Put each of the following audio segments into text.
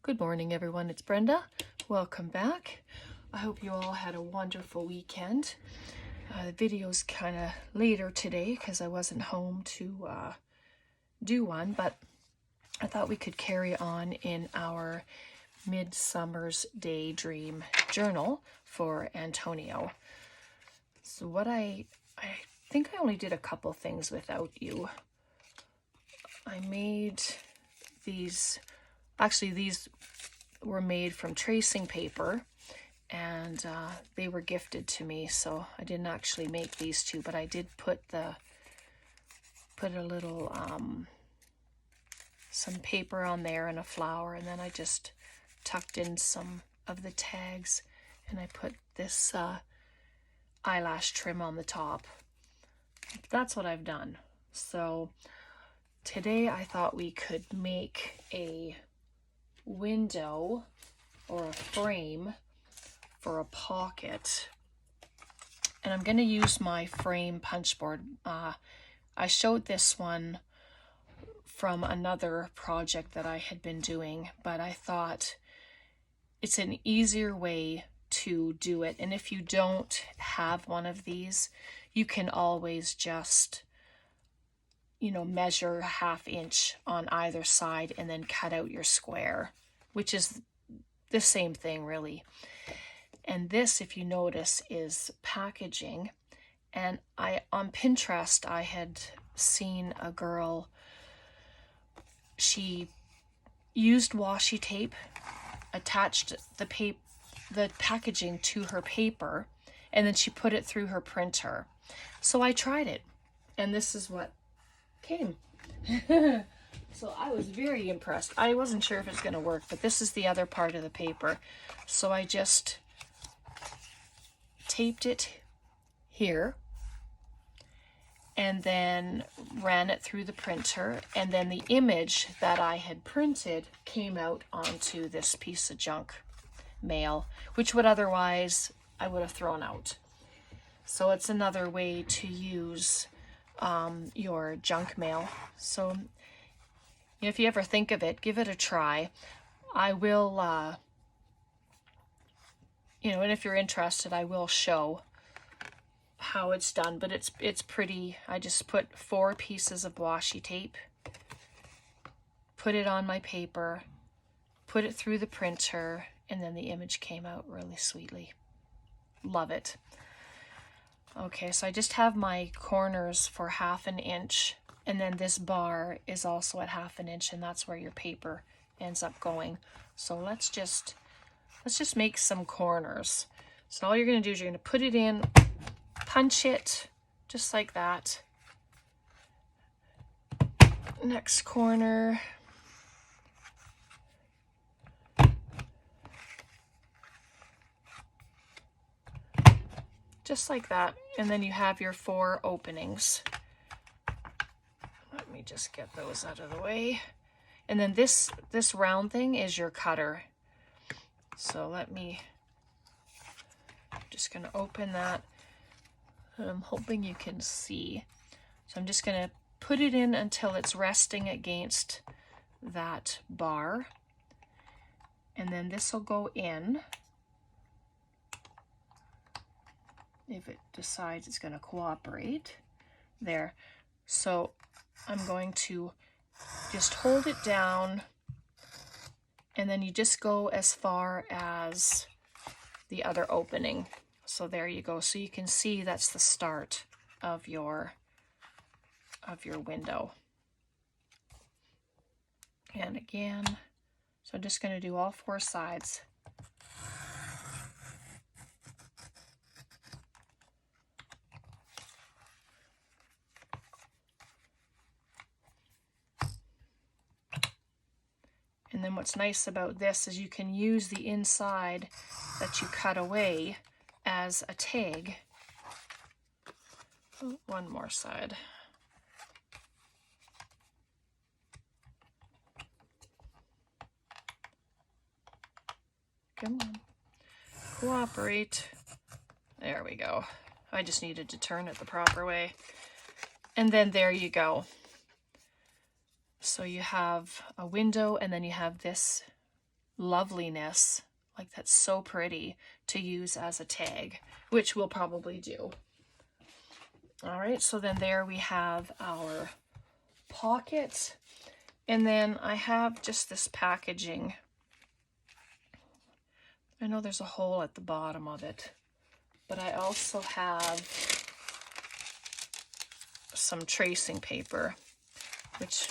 Good morning, everyone. It's Brenda. Welcome back. I hope you all had a wonderful weekend. The video's kind of later today because I wasn't home to do one, but I thought we could carry on in our Midsummer's Daydream journal for Antonio. So what I think I only did a couple things without you. I made these. Actually, these were made from tracing paper, and they were gifted to me, so I didn't actually make these two, but I did put a little some paper on there and a flower, and then I just tucked in some of the tags, and I put this eyelash trim on the top. That's what I've done. So today I thought we could make a window or a frame for a pocket, and I'm going to use my frame punch board. I showed this one from another project that I had been doing, but I thought it's an easier way to do it, and if you don't have one of these, you can always just measure 1/2 inch on either side and then cut out your square, which is the same thing really. And this, if you notice, is packaging. And on Pinterest, I had seen a girl, she used washi tape, attached the packaging to her paper, and then she put it through her printer. So I tried it, and this is what came. So I was very impressed. I wasn't sure if it's going to work, but this is the other part of the paper. So I just taped it here and then ran it through the printer, and then the image that I had printed came out onto this piece of junk mail, which would otherwise I would have thrown out. So it's another way to use your junk mail. So if you ever think of it, give it a try. I will, and if you're interested, I will show how it's done, but it's pretty. I just put 4 pieces of washi tape, put it on my paper, put it through the printer, and then the image came out really sweetly. Love it. Okay, so I just have my corners for 1/2 inch, and then this bar is also at 1/2 inch, and that's where your paper ends up going. So let's just make some corners. So all you're going to do is you're going to put it in, punch it, just like that. Next corner. Just like that, and then you have your 4 openings. Let me just get those out of the way. And then this round thing is your cutter. So I'm just going to open that. I'm hoping you can see. So I'm just going to put it in until it's resting against that bar. And then this will go in if it decides it's going to cooperate. There. So I'm going to just hold it down, and then you just go as far as the other opening. So there you go. So you can see that's the start of your window. And again, so I'm just going to do all 4 sides. And then what's nice about this is you can use the inside that you cut away as a tag. Oh, one more side. Come on. Cooperate. There we go. I just needed to turn it the proper way. And then there you go. So you have a window, and then you have this loveliness, like that's so pretty, to use as a tag, which we'll probably do. All right, so then there we have our pocket. And then I have just this packaging. I know there's a hole at the bottom of it, but I also have some tracing paper, which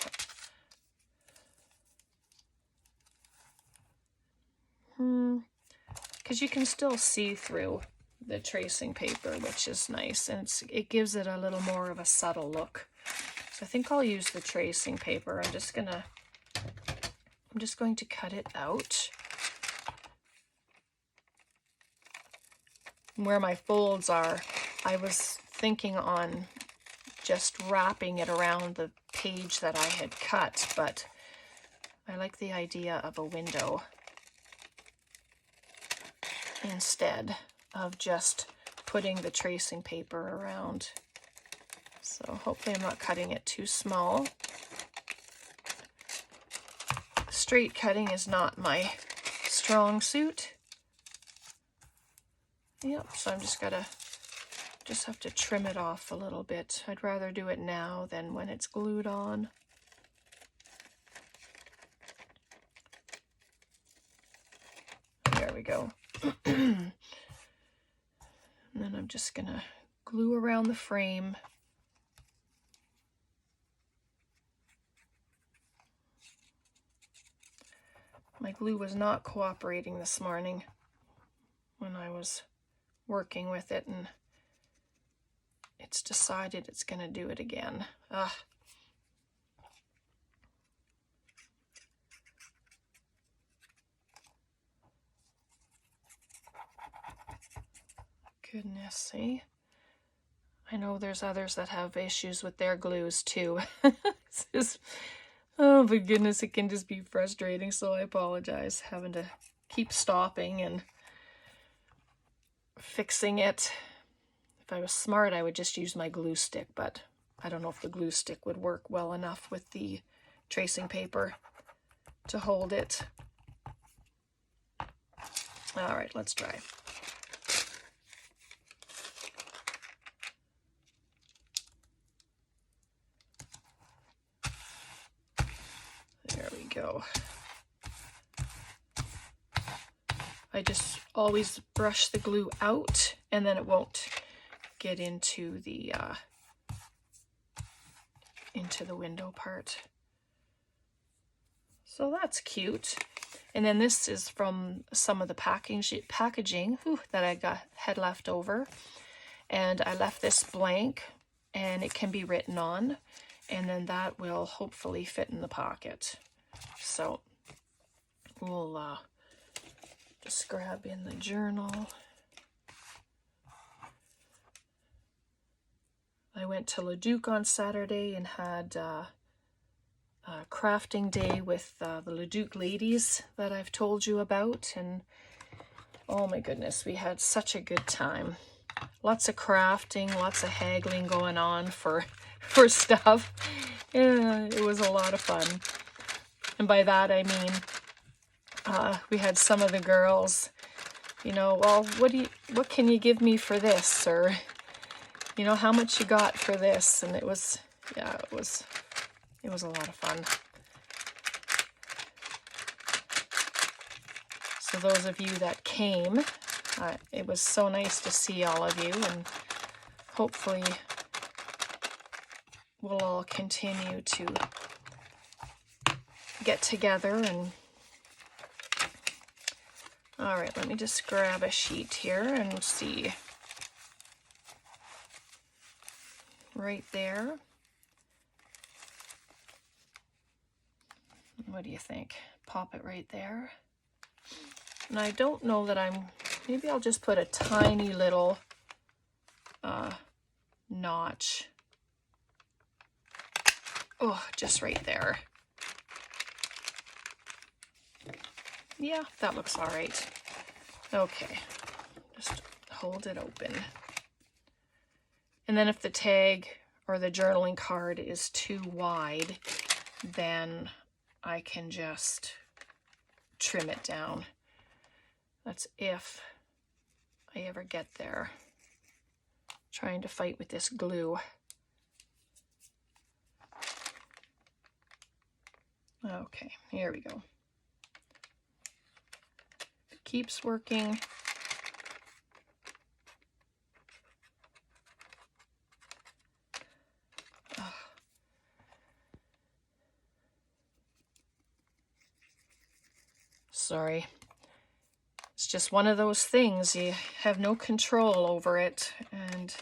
because you can still see through the tracing paper, which is nice, and it gives it a little more of a subtle look. So I think I'll use the tracing paper. I'm just going to cut it out. Where my folds are, I was thinking on just wrapping it around the page that I had cut, but I like the idea of a window instead of just putting the tracing paper around. So hopefully I'm not cutting it too small. Straight cutting is not my strong suit. Yep, so I'm just have to trim it off a little bit. I'd rather do it now than when it's glued on. There we go. And then I'm just gonna glue around the frame. My glue was not cooperating this morning when I was working with it, and it's decided it's going to do it again. Goodness, see? I know there's others that have issues with their glues too. Oh my goodness, it can just be frustrating, so I apologize having to keep stopping and fixing it. If I was smart, I would just use my glue stick, but I don't know if the glue stick would work well enough with the tracing paper to hold it. All right, let's try. There we go. I just always brush the glue out, and then it won't get into the window part. So that's cute. And then this is from some of the packaging that I had left over, and I left this blank, and it can be written on, and then that will hopefully fit in the pocket. So we'll just grab in the journal. I went to Leduc on Saturday and had a crafting day with the Leduc ladies that I've told you about, and oh my goodness, we had such a good time. Lots of crafting, lots of haggling going on for stuff. Yeah, it was a lot of fun. And by that I mean we had some of the girls, well, what can you give me for this, or how much you got for this? And it was a lot of fun. So those of you that came, it was so nice to see all of you, and hopefully we'll all continue to get together. And all right, let me just grab a sheet here and see. Right there. What do you think? Pop it right there. And I don't know that maybe I'll just put a tiny little notch. Oh, just right there. Yeah, that looks all right. Okay, just hold it open. And then if the tag or the journaling card is too wide, then I can just trim it down. That's if I ever get there. Trying to fight with this glue. Okay, here we go. It keeps working. Sorry. It's just one of those things. You have no control over it. And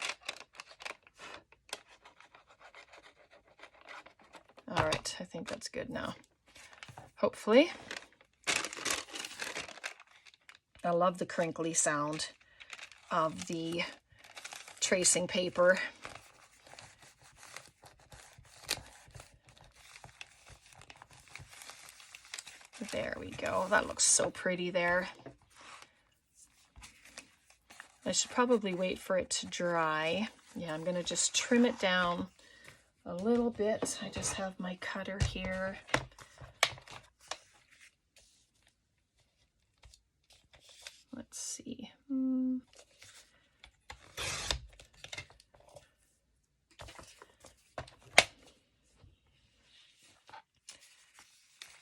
all right, I think that's good now. Hopefully. I love the crinkly sound of the tracing paper. There we go. That looks so pretty there. I should probably wait for it to dry. Yeah, I'm going to just trim it down a little bit. I just have my cutter here. Let's see.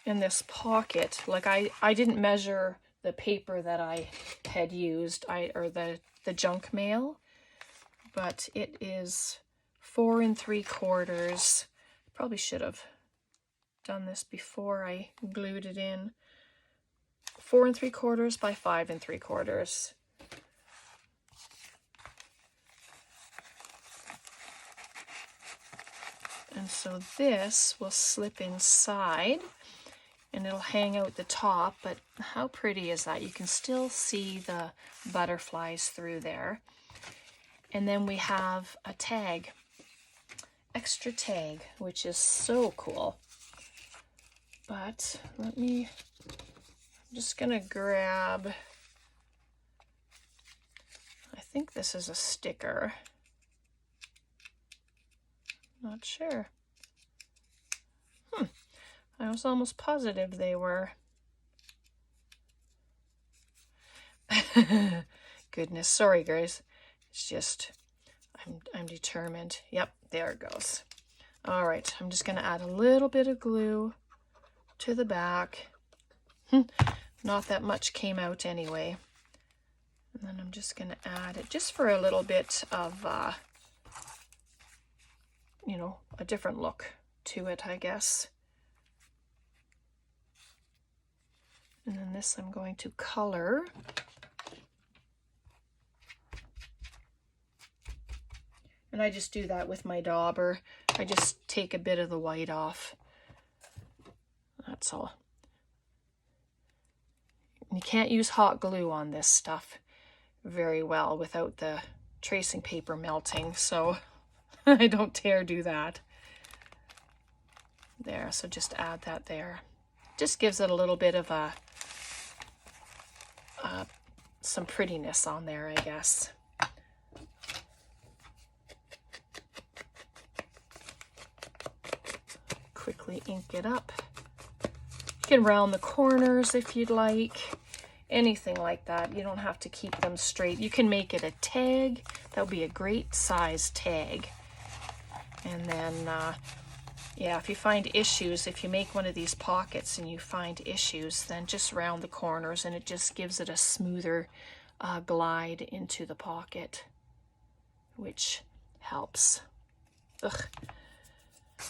In this pocket, like I didn't measure the paper that I had used, or the junk mail, but it is 4 3/4. Probably should have done this before I glued it in. 4 3/4 by 5 3/4. And so this will slip inside and it'll hang out the top, but how pretty is that? You can still see the butterflies through there. And then we have a tag, extra tag, which is so cool. But I'm just gonna grab, I think this is a sticker. Not sure. I was almost positive they were. Goodness, sorry guys. It's just, I'm determined. Yep, there it goes. All right, I'm just gonna add a little bit of glue to the back. Not that much came out anyway. And then I'm just gonna add it just for a little bit of, you know, a different look to it, I guess. And then this I'm going to color. And I just do that with my dauber. I just take a bit of the white off. That's all. And you can't use hot glue on this stuff very well without the tracing paper melting, so I don't dare do that. There, so just add that there. Just gives it a little bit of a some prettiness on there, I guess. Quickly ink it up. You can round the corners if you'd like. Anything like that. You don't have to keep them straight. You can make it a tag. That would be a great size tag. And then, yeah, if you find issues, if you make one of these pockets and you find issues, then just round the corners and it just gives it a smoother glide into the pocket, which helps. Ugh.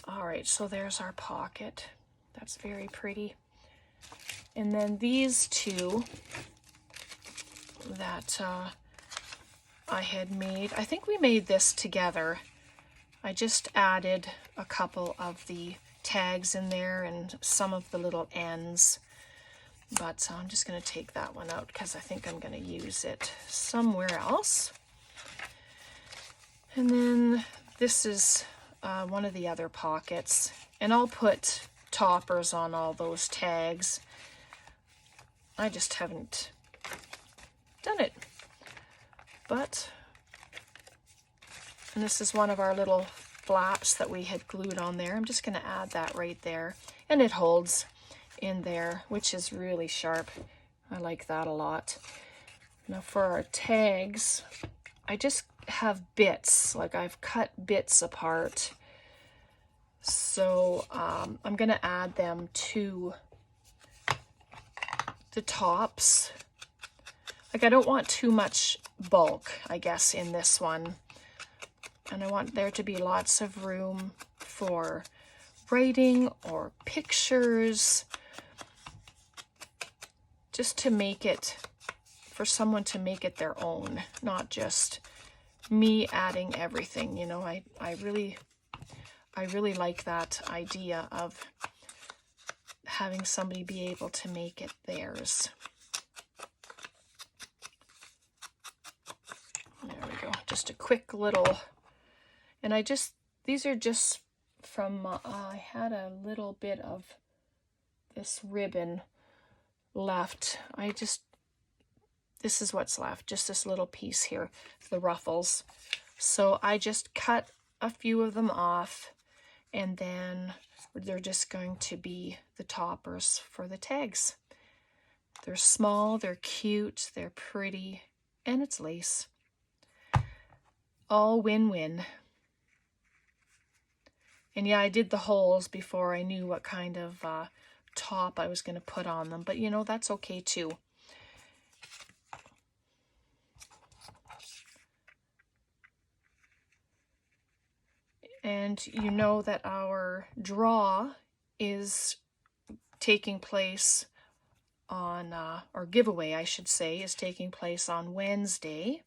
All right, so there's our pocket. That's very pretty. And then these two that I had made, I think we made this together. I just added a couple of the tags in there and some of the little ends, but I'm just going to take that one out because I think I'm going to use it somewhere else. And then this is one of the other pockets, and I'll put toppers on all those tags. I just haven't done it, but, and this is one of our little flaps that we had glued on there. I'm just going to add that right there, and it holds. in there, which is really sharp. I like that a lot. Now for our tags, I just have bits, like I've cut bits apart. So I'm going to add them to the tops. Like I don't want too much bulk, I guess, in this one. And I want there to be lots of room for writing or pictures, just to make it, for someone to make it their own, not just me adding everything. You know, I really like that idea of having somebody be able to make it theirs. There we go. Just a quick little, and these are just from, I had a little bit of this ribbon left. This is what's left, just this little piece here, the ruffles. So I just cut a few of them off, and then they're just going to be the toppers for the tags. They're small, they're cute, they're pretty, and it's lace. All win-win. And yeah, I did the holes before I knew what kind of top I was going to put on them, but you know, that's okay too. And you know that our draw is taking place on, or giveaway I should say, is taking place on Wednesday.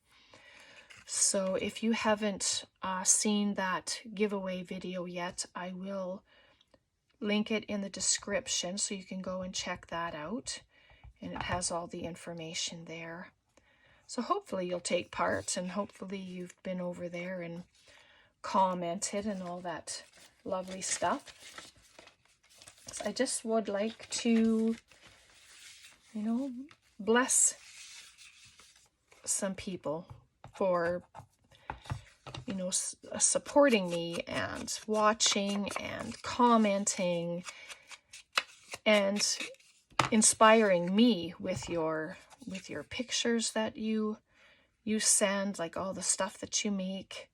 So if you haven't seen that giveaway video yet, I will link it in the description so you can go and check that out. And it has all the information there. So hopefully you'll take part, and hopefully you've been over there and commented and all that lovely stuff. So I just would like to, you know, bless some people for, you know, supporting me and watching and commenting and inspiring me with your pictures that you send, like all the stuff that you make.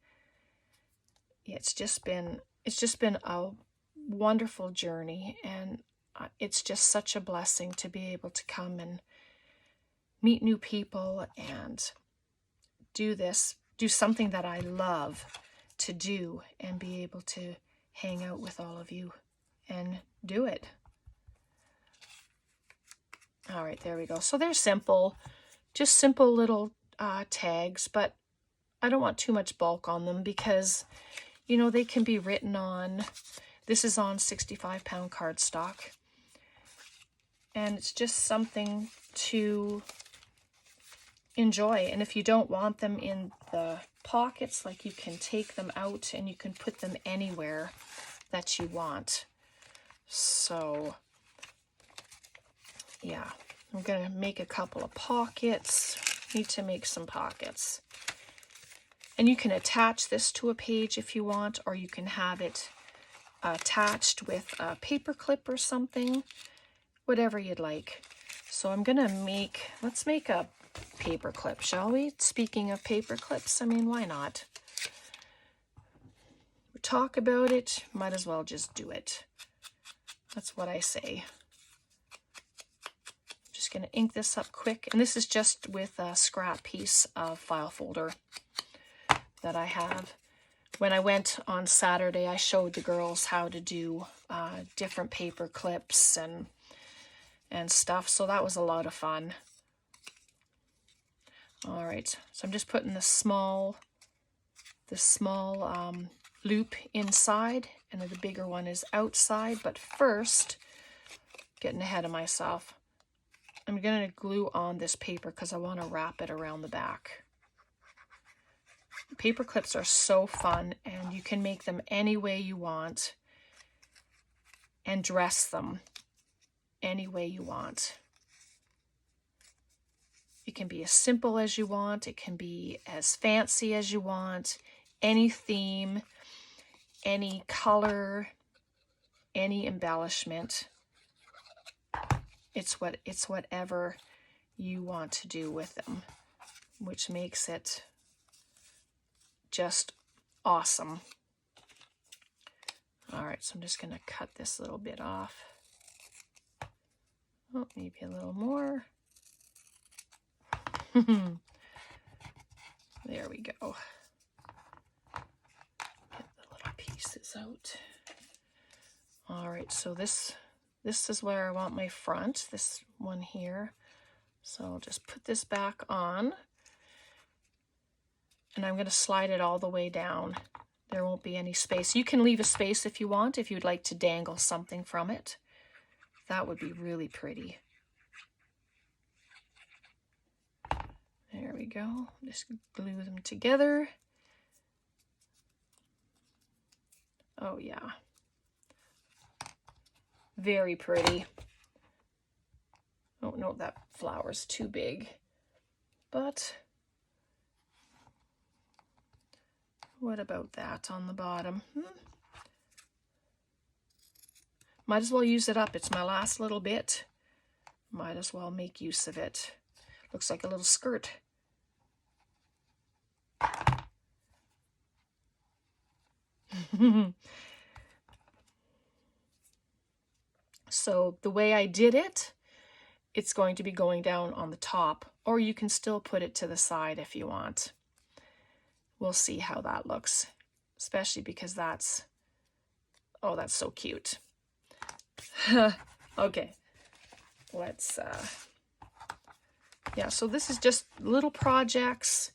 It's just been a wonderful journey, and it's just such a blessing to be able to come and meet new people and do something that I love to do, and be able to hang out with all of you and do it. All right, there we go. So they're simple, just simple little tags, but I don't want too much bulk on them because, you know, they can be written on. This is on 65-pound cardstock, and it's just something to enjoy. And if you don't want them in the pockets, like, you can take them out and you can put them anywhere that you want. So yeah, I'm gonna make a couple of pockets. Need to make some pockets. And you can attach this to a page if you want, or you can have it attached with a paper clip or something, whatever you'd like. So I'm gonna let's make a paper clip, shall we? Speaking of paper clips, I mean, why not? We talk about it, might as well just do it. That's what I say. I'm just gonna ink this up quick, and this is just with a scrap piece of file folder that I have. When I went on Saturday, I showed the girls how to do different paper clips and stuff, so that was a lot of fun. All right, so I'm just putting the small loop inside, and then the bigger one is outside. But first, getting ahead of myself, I'm going to glue on this paper because I want to wrap it around the back. Paper clips are so fun, and you can make them any way you want and dress them any way you want. It can be as simple as you want. It can be as fancy as you want. Any theme, any color, any embellishment. it's whatever you want to do with them, which makes it just awesome. All right, so I'm just going to cut this little bit off. Oh, maybe a little more. There we go. Get the little pieces out. All right, so this is where I want my front, this one here. So I'll just put this back on, and I'm going to slide it all the way down. There won't be any space. You can leave a space if you want, if you'd like to dangle something from it. That would be really pretty. There we go. Just glue them together. Oh yeah. Very pretty. Oh no, that flower's too big. But what about that on the bottom? Might as well use it up. It's my last little bit. Might as well make use of it. Looks like a little skirt. So the way I did it, it's going to be going down on the top, or you can still put it to the side if you want. We'll see how that looks, especially because that's, oh, that's so cute. Okay, let's, yeah, so this is just little projects,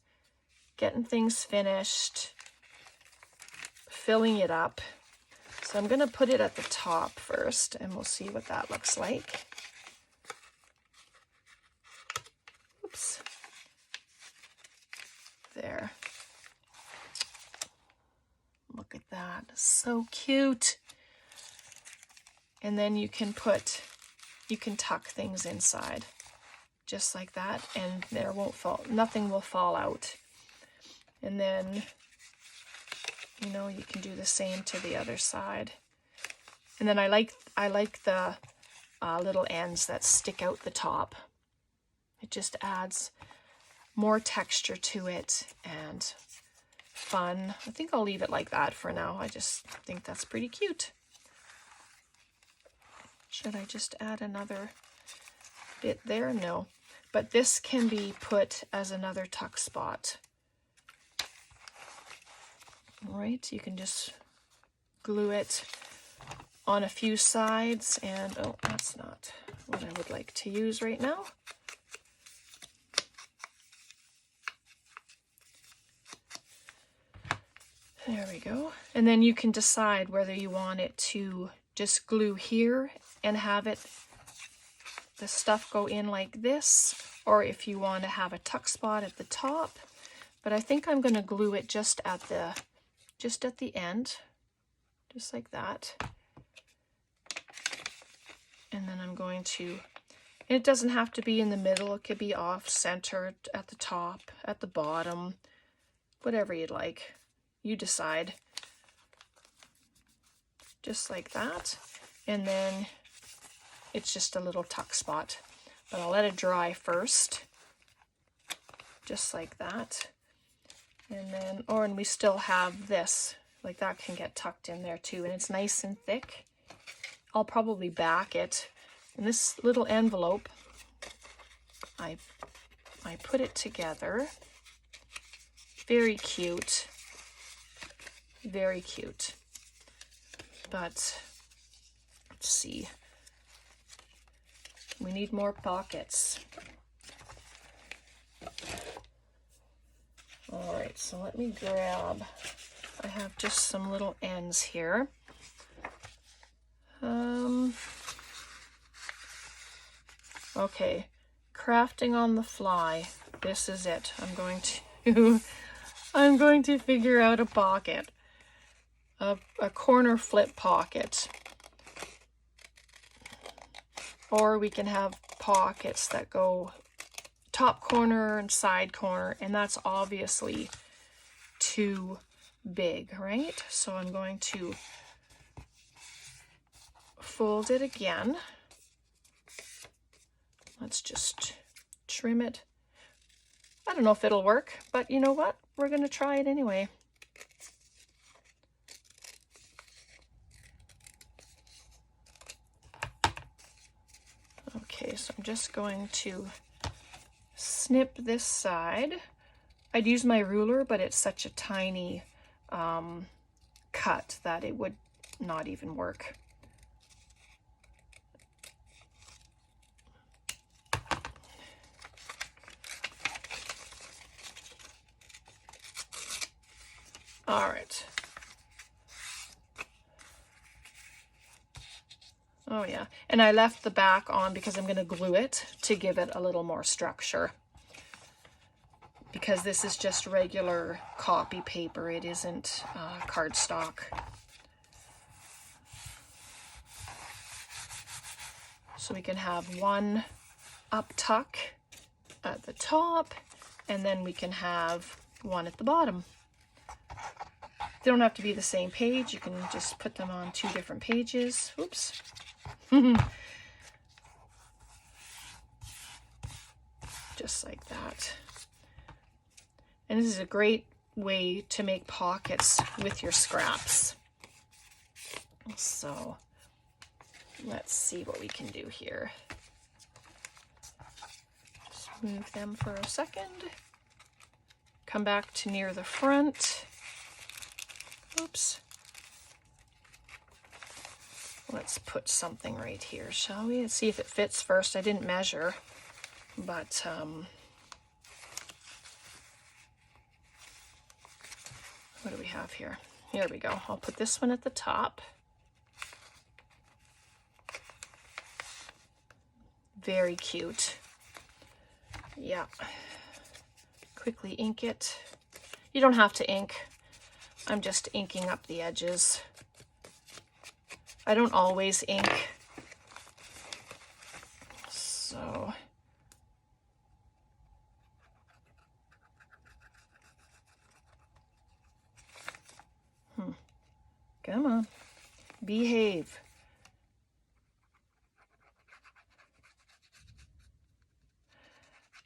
getting things finished, filling it up. So I'm going to put it at the top first, and we'll see what that looks like. Oops. There. Look at that. So cute. And then you can tuck things inside just like that, and nothing will fall out. And then, you know, you can do the same to the other side. And then I like the little ends that stick out the top. It just adds more texture to it and fun. I think I'll leave it like that for now. I just think that's pretty cute. Should I just add another bit there? No. But this can be put as another tuck spot. All right, you can just glue it on a few sides, and oh, that's not what I would like to use right now. There we go. And then you can decide whether you want it to just glue here and have the stuff go in like this, or if you want to have a tuck spot at the top. But I think I'm going to glue it just at the end, just like that. And then I'm going to, and it doesn't have to be in the middle, it could be off centered at the top, at the bottom, whatever you'd like. You decide. Just like that. And then it's just a little tuck spot. But I'll let it dry first. Just like that. And then, and we still have this. Like that can get tucked in there too. And it's nice and thick. I'll probably back it. In this little envelope, I put it together. Very cute. Very cute. But let's see. We need more pockets. All right, so let me grab, I have just some little ends here. Okay, crafting on the fly. This is it. I'm going to figure out a pocket. A corner flip pocket. Or we can have pockets that go top corner and side corner, and that's obviously too big, right? So I'm going to fold it again. Let's just trim it. I don't know if it'll work, but you know what? We're going to try it anyway. Okay, so I'm just going to snip this side. I'd use my ruler, but it's such a tiny cut that it would not even work. All right. Oh yeah, and I left the back on because I'm going to glue it to give it a little more structure. Because this is just regular copy paper, it isn't cardstock. So we can have one up tuck at the top, and then we can have one at the bottom. They don't have to be the same page. You can just put them on 2 different pages. Oops. Just like that. And this is a great way to make pockets with your scraps. So let's see what we can do here. Just move them for a second. Come back to near the front. Oops. Let's put something right here, shall we? Let's see if it fits first. I didn't measure, but what do we have here? Here we go. I'll put this one at the top. Very cute. Yeah. Quickly ink it. You don't have to ink. I'm just inking up the edges. I don't always ink. So come on. Behave.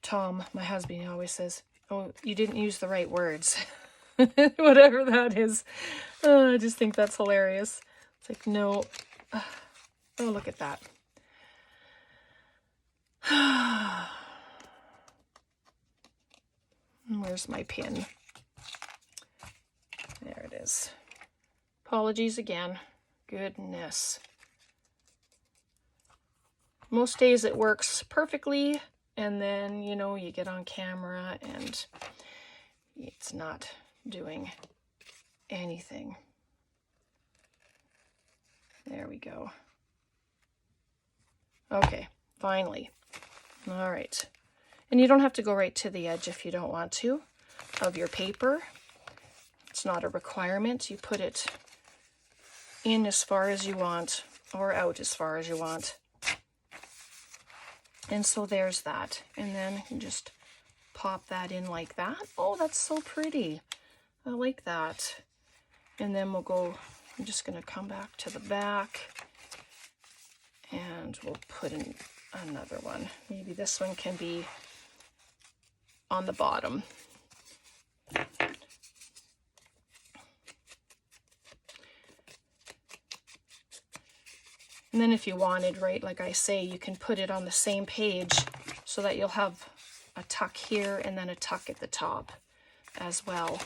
Tom, my husband, he always says, "Oh, you didn't use the right words." Whatever that is. Oh, I just think that's hilarious. It's like, no. Oh, look at that. Where's my pin? There it is. Apologies again. Goodness. Most days it works perfectly, and then, you know, you get on camera and it's not doing anything. There we go. Okay, finally. All right. And you don't have to go right to the edge if you don't want to of your paper. It's not a requirement. You put it in as far as you want or out as far as you want. And so there's that. And then you just pop that in like that. Oh, that's so pretty. I like that. And then we'll go, I'm just going to come back to the back and we'll put in another one. Maybe this one can be on the bottom. And then if you wanted, right, like I say, you can put it on the same page so that you'll have a tuck here and then a tuck at the top as well.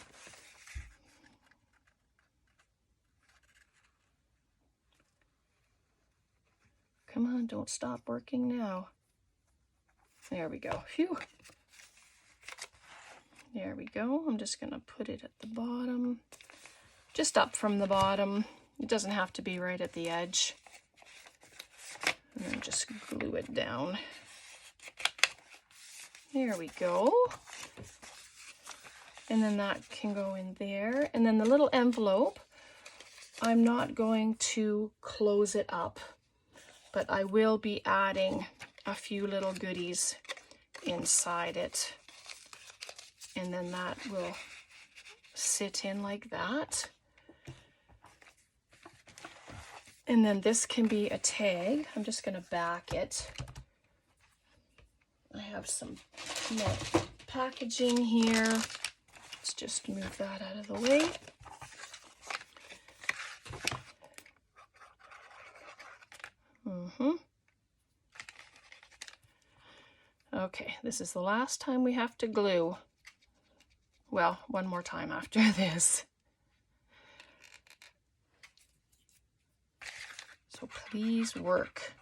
Come on, don't stop working now. There we go. Phew. There we go. I'm just going to put it at the bottom, just up from the bottom. It doesn't have to be right at the edge. And then just glue it down. There we go. And then that can go in there. And then the little envelope, I'm not going to close it up, but I will be adding a few little goodies inside it. And then that will sit in like that. And then this can be a tag. I'm just going to back it. I have some matte packaging here. Let's just move that out of the way. Okay, this is the last time we have to glue. Well, one more time after this. So please work.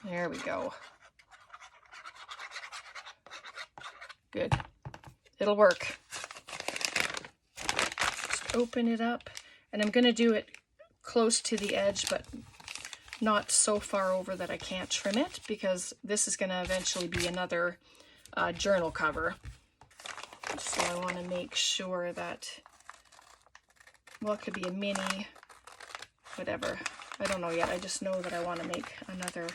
There we go. Good. It'll work. Just open it up. And I'm going to do it close to the edge, but not so far over that I can't trim it, because this is going to eventually be another journal cover. So I want to make sure that, well, it could be a mini, whatever. I don't know yet. I just know that I want to make another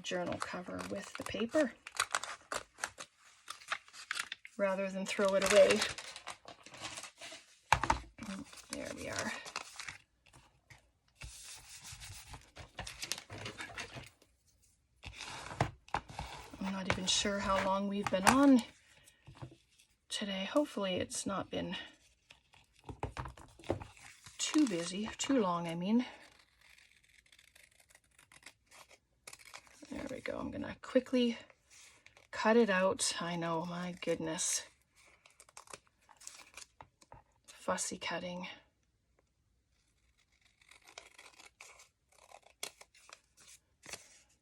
journal cover with the paper rather than throw it away. There we are. I'm not even sure how long we've been on today. Hopefully it's not been too busy, too long, I mean. There we go. I'm gonna quickly cut it out. I know, my goodness. Fussy cutting.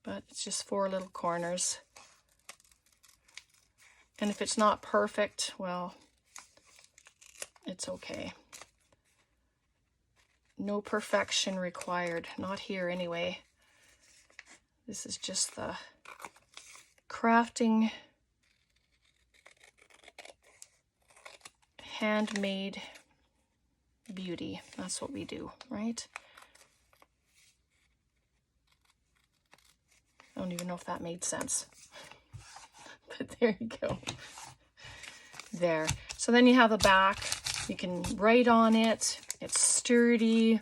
But it's just 4 little corners. And if it's not perfect, well, it's okay. No perfection required. Not here anyway. This is just the crafting, handmade beauty. That's what we do, right? I don't even know if that made sense. But there you go. There. So then you have the back. You can write on it. It's sturdy.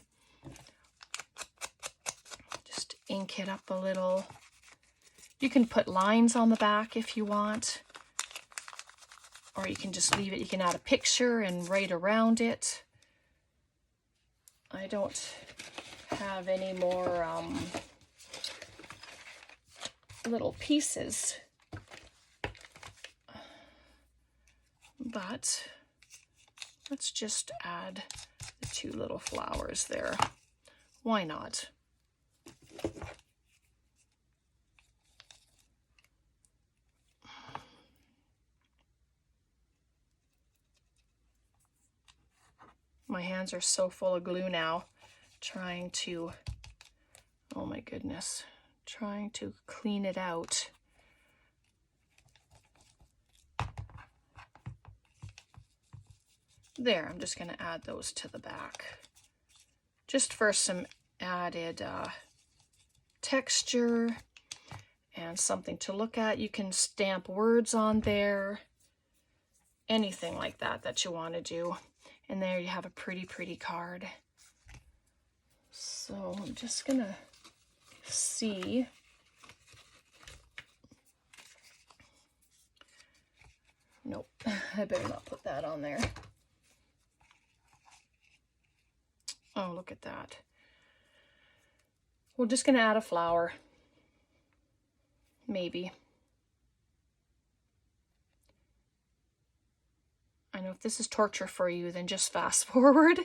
Just ink it up a little. You can put lines on the back if you want. Or you can just leave it. You can add a picture and write around it. I don't have any more little pieces. But let's just add the 2 little flowers there. Why not? My hands are so full of glue now, trying to, oh my goodness, trying to clean it out. There, I'm just going to add those to the back. Just for some added texture and something to look at. You can stamp words on there. Anything like that that you want to do. And there you have a pretty, pretty card. So I'm just going to see. Nope, I better not put that on there. Oh, look at that. We're just going to add a flower. Maybe. I know if this is torture for you, then just fast forward,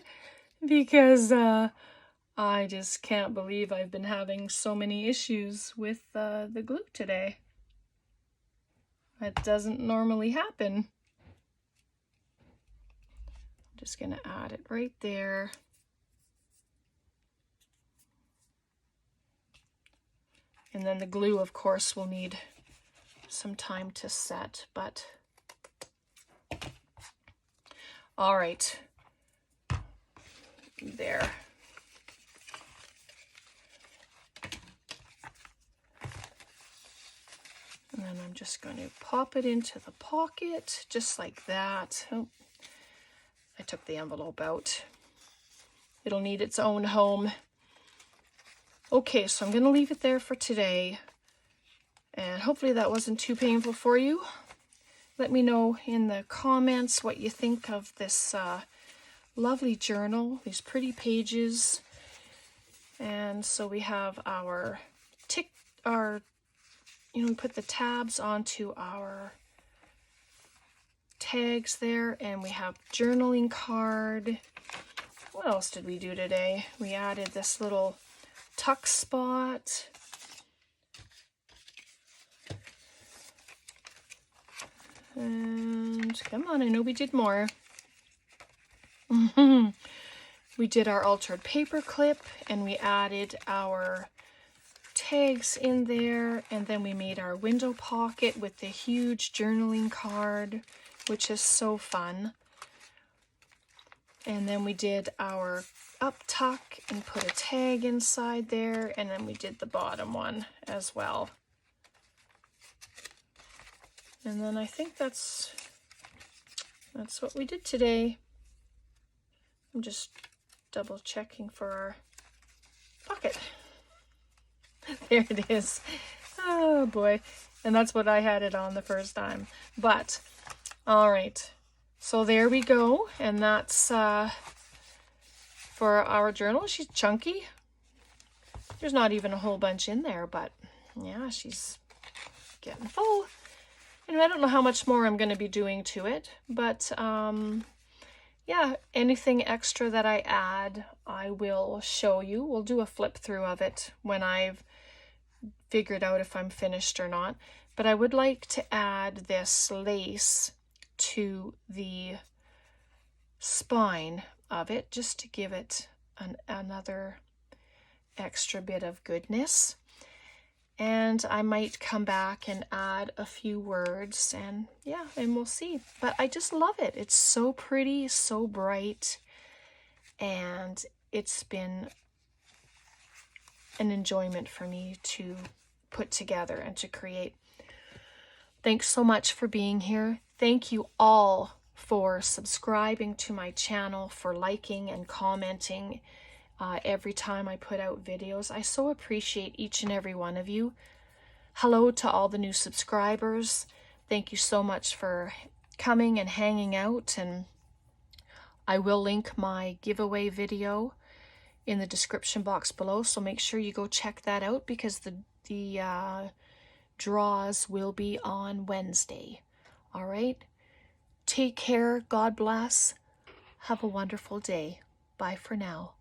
because I just can't believe I've been having so many issues with the glue today. That doesn't normally happen. I'm just going to add it right there. And then the glue, of course, will need some time to set, but all right, there. And then I'm just going to pop it into the pocket, just like that. Oh, I took the envelope out. It'll need its own home. Okay, so I'm going to leave it there for today. And hopefully that wasn't too painful for you. Let me know in the comments what you think of this lovely journal, these pretty pages. And so we have our we put the tabs onto our tags there, and we have journaling card. What else did we do today? We added this little tuck spot. And come on, I know we did more. We did our altered paper clip, and we added our tags in there, and then we made our window pocket with the huge journaling card, which is so fun. And then we did our up tuck and put a tag inside there, and then we did the bottom one as well. And then I think that's what we did today. I'm just double checking for our pocket. There it is. Oh boy. And that's what I had it on the first time. But, all right. So there we go. And that's for our journal. She's chunky. There's not even a whole bunch in there, but yeah, she's getting full. And I don't know how much more I'm going to be doing to it, but yeah, anything extra that I add, I will show you. We'll do a flip through of it when I've figured out if I'm finished or not. But I would like to add this lace to the spine of it, just to give it another extra bit of goodness. And I might come back and add a few words, and yeah, and we'll see. But I just love it. It's so pretty, so bright, and it's been an enjoyment for me to put together and to create. Thanks so much for being here. Thank you all for subscribing to my channel, for liking and commenting every time I put out videos. I so appreciate each and every one of you. Hello to all the new subscribers. Thank you so much for coming and hanging out, and I will link my giveaway video in the description box below, so make sure you go check that out, because the draws will be on Wednesday. All right, take care, God bless, have a wonderful day. Bye for now.